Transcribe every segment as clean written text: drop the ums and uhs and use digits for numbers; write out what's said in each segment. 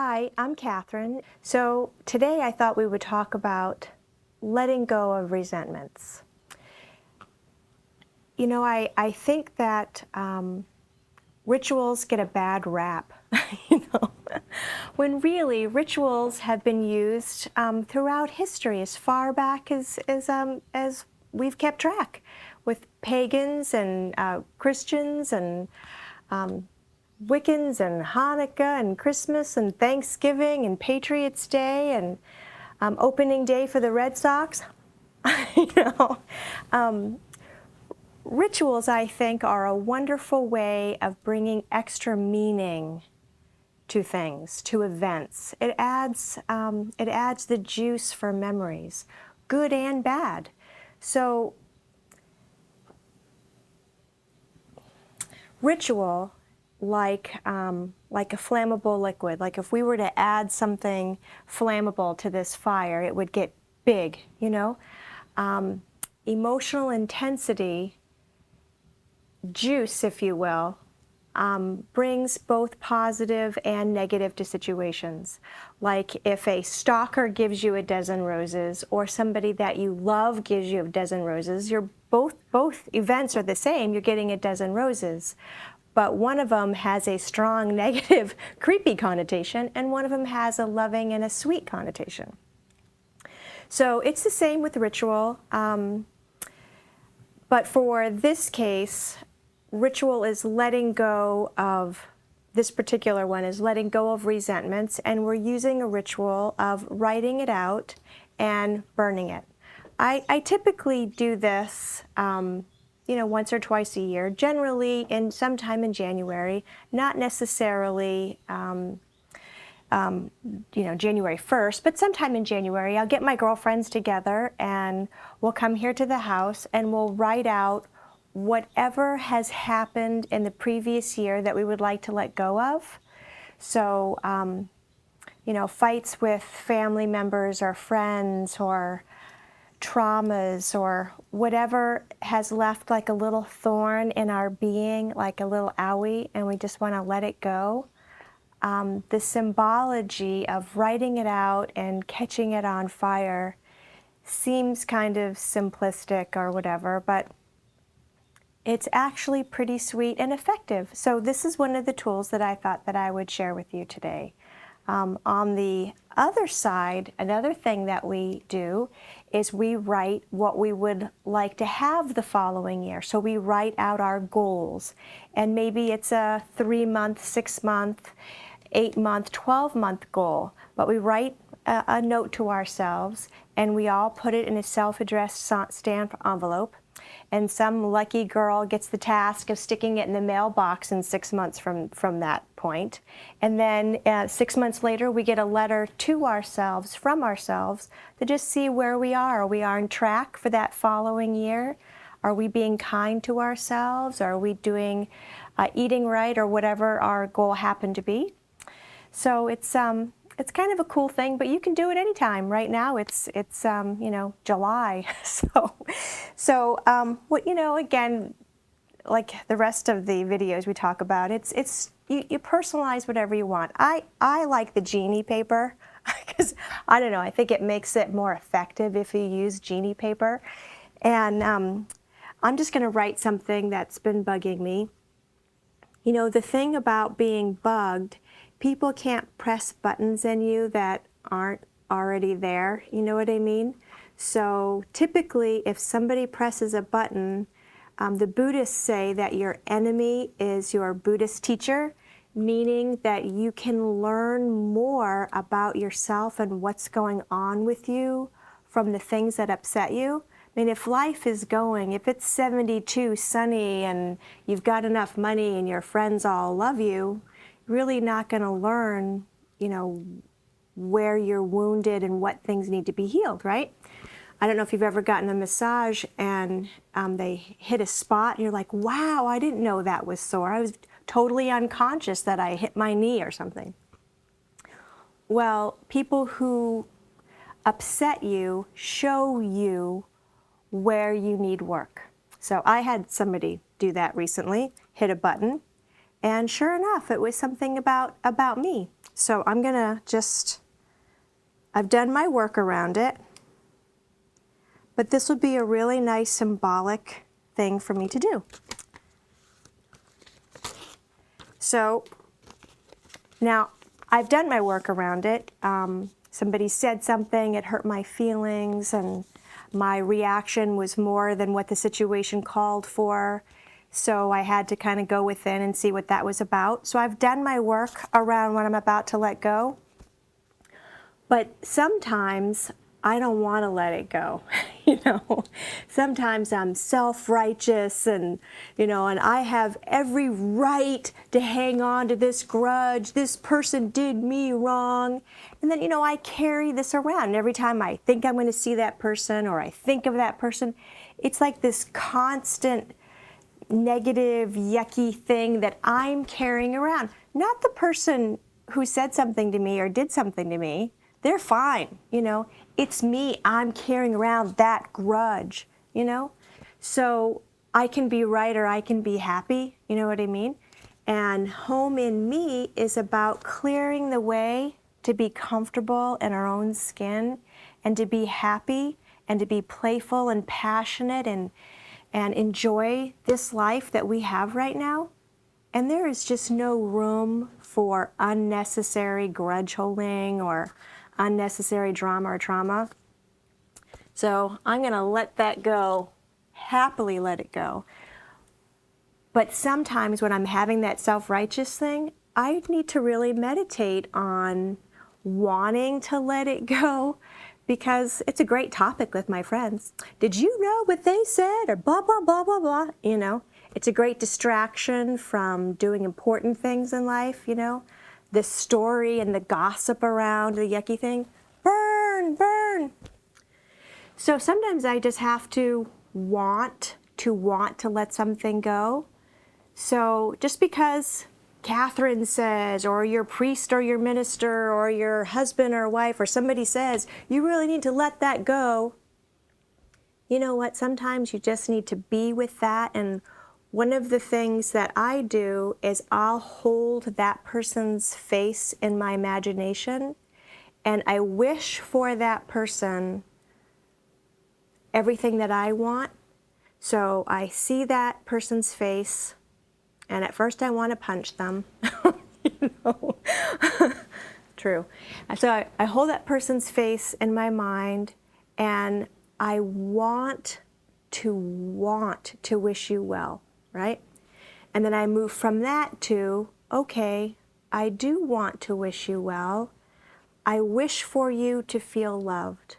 Hi, I'm Catherine. So today I thought we would talk about letting go of resentments. You know, I think that rituals get a bad rap, you know, when really rituals have been used throughout history as far back as we've kept track, with pagans and Christians and Wiccans and Hanukkah and Christmas and Thanksgiving and Patriots Day and opening day for the Red Sox. you know, Rituals, I think, are a wonderful way of bringing extra meaning to things, to events. It adds the juice for memories, good and bad. So, ritual, like a flammable liquid, like if we were to add something flammable to this fire, it would get big, you know? Emotional intensity, juice, if you will, brings both positive and negative to situations. Like if a stalker gives you a dozen roses or somebody that you love gives you a dozen roses, both events are the same, you're getting a dozen roses. But one of them has a strong negative, creepy connotation, and one of them has a loving and a sweet connotation. So it's the same with ritual, but for this case, ritual is letting go of, this particular one is letting go of resentments, and we're using a ritual of writing it out and burning it. I typically do this once or twice a year, generally sometime in January, not necessarily January 1st, but sometime in January. I'll get my girlfriends together and we'll come here to the house and we'll write out whatever has happened in the previous year that we would like to let go of. So, fights with family members or friends or traumas or whatever has left like a little thorn in our being, like a little owie, and we just want to let it go. The symbology of writing it out and catching it on fire seems kind of simplistic or whatever, but it's actually pretty sweet and effective. So this is one of the tools that I thought that I would share with you today. On the other side, another thing that we do is we write what we would like to have the following year. So we write out our goals, and maybe it's a 3-month, 6-month, 8-month, 12-month goal, but we write a note to ourselves and we all put it in a self-addressed stamped envelope, and some lucky girl gets the task of sticking it in the mailbox in 6 months from that point. And then 6 months later, we get a letter to ourselves, from ourselves, to just see where we are. Are we on track for that following year? Are we being kind to ourselves? Are we doing eating right, or whatever our goal happened to be? So it's kind of a cool thing, but you can do it anytime. Right now, it's July, again, like the rest of the videos we talk about, you personalize whatever you want. I like the genie paper because I don't know, I think it makes it more effective if you use genie paper. And I'm just going to write something that's been bugging me. You know, the thing about being bugged, people can't press buttons in you that aren't already there, you know what I mean? So typically, if somebody presses a button, the Buddhists say that your enemy is your Buddhist teacher, meaning that you can learn more about yourself and what's going on with you from the things that upset you. I mean, if life is going, if it's 72 sunny and you've got enough money and your friends all love you, you're really not going to learn, where you're wounded and what things need to be healed, right? I don't know if you've ever gotten a massage and they hit a spot and you're like, wow, I didn't know that was sore. I was totally unconscious that I hit my knee or something. Well, people who upset you show you where you need work. So I had somebody do that recently, hit a button, And sure enough, it was something about me. So I'm gonna I've done my work around it, but this would be a really nice symbolic thing for me to do. So now I've done my work around it. Somebody said something, it hurt my feelings, and my reaction was more than what the situation called for. So I had to kind of go within and see what that was about. So I've done my work around what I'm about to let go. But sometimes I don't want to let it go. Sometimes I'm self-righteous and I have every right to hang on to this grudge. This person did me wrong. And then, I carry this around. And every time I think I'm going to see that person or I think of that person, it's like this constant negative, yucky thing that I'm carrying around. Not the person who said something to me or did something to me. They're fine, It's me. I'm carrying around that grudge, So I can be right or I can be happy, you know what I mean? And home in me is about clearing the way to be comfortable in our own skin and to be happy and to be playful and passionate and enjoy this life that we have right now. And there is just no room for unnecessary grudge holding or unnecessary drama or trauma. So I'm going to let that go, happily let it go. But sometimes when I'm having that self-righteous thing, I need to really meditate on wanting to let it go, because it's a great topic with my friends. Did you know what they said? Or blah, blah, blah, blah, blah. It's a great distraction from doing important things in life, The story and the gossip around the yucky thing. Burn, burn. So sometimes I just have to want to let something go. So just because Catherine says, or your priest or your minister or your husband or wife or somebody says, you really need to let that go. You know what? Sometimes you just need to be with that. And one of the things that I do is I'll hold that person's face in my imagination, and I wish for that person everything that I want. So I see that person's face, and at first I want to punch them. True. So I hold that person's face in my mind, and I want to wish you well, right? And then I move from that to, okay, I do want to wish you well. I wish for you to feel loved.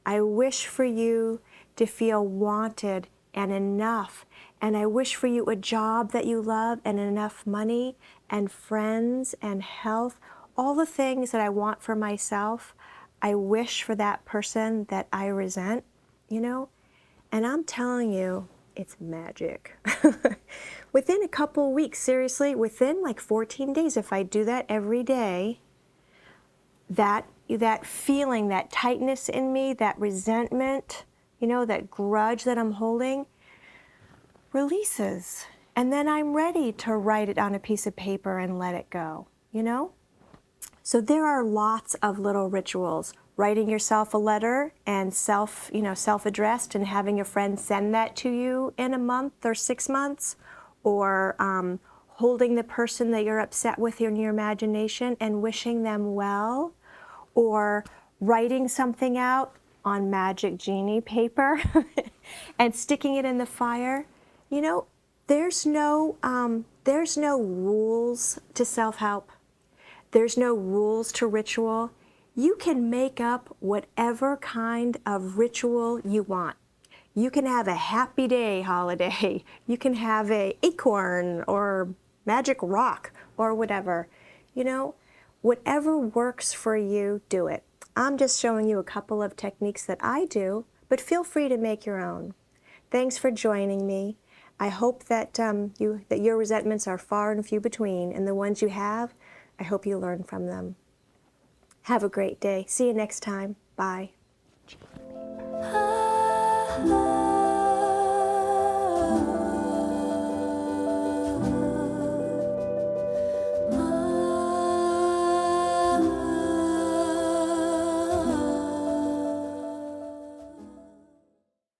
I wish for you to feel wanted and enough. And I wish for you a job that you love and enough money and friends and health, all the things that I want for myself. I wish for that person that I resent, And I'm telling you, it's magic. Within a couple of weeks, seriously, within like 14 days, if I do that every day, that feeling, that tightness in me, that resentment, that grudge that I'm holding, releases. And then I'm ready to write it on a piece of paper and let it go, So there are lots of little rituals. Writing yourself a letter and self-addressed, and having a friend send that to you in a month or 6 months, or holding the person that you're upset with in your imagination and wishing them well, or writing something out on magic genie paper and sticking it in the fire. There's no rules to self-help. There's no rules to ritual. You can make up whatever kind of ritual you want. You can have a happy day holiday. You can have a acorn or magic rock or whatever. Whatever works for you, do it. I'm just showing you a couple of techniques that I do, but feel free to make your own. Thanks for joining me. I hope that your resentments are far and few between, and the ones you have, I hope you learn from them. Have a great day. See you next time. Bye.